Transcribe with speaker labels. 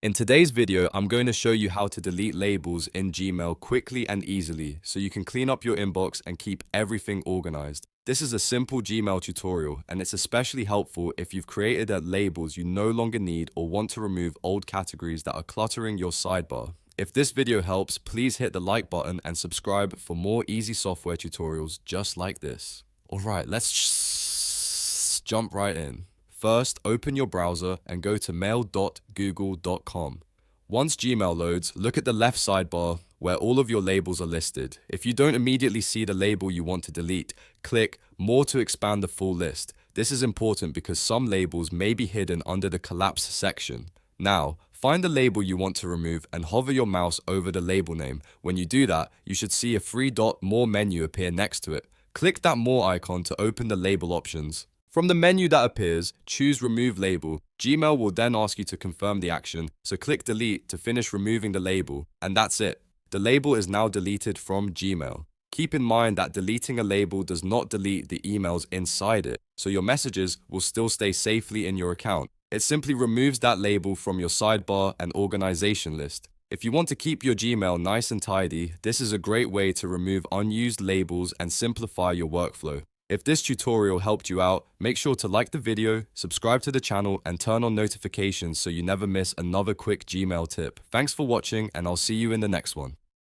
Speaker 1: In today's video, I'm going to show you how to delete labels in Gmail quickly and easily so you can clean up your inbox and keep everything organized. This is a simple Gmail tutorial, and it's especially helpful if you've created labels you no longer need or want to remove old categories that are cluttering your sidebar. If this video helps, please hit the like button and subscribe for more easy software tutorials just like this. Alright, let's jump right in. First, open your browser and go to mail.google.com. Once Gmail loads, look at the left sidebar where all of your labels are listed. If you don't immediately see the label you want to delete, click More to expand the full list. This is important because some labels may be hidden under the Collapse section. Now, find the label you want to remove and hover your mouse over the label name. When you do that, you should see a three-dot More menu appear next to it. Click that More icon to open the label options. From the menu that appears, choose Remove Label. Gmail will then ask you to confirm the action, so click Delete to finish removing the label, and that's it. The label is now deleted from Gmail. Keep in mind that deleting a label does not delete the emails inside it, so your messages will still stay safely in your account. It simply removes that label from your sidebar and organization list. If you want to keep your Gmail nice and tidy, this is a great way to remove unused labels and simplify your workflow. If this tutorial helped you out, make sure to like the video, subscribe to the channel, and turn on notifications so you never miss another quick Gmail tip. Thanks for watching, and I'll see you in the next one.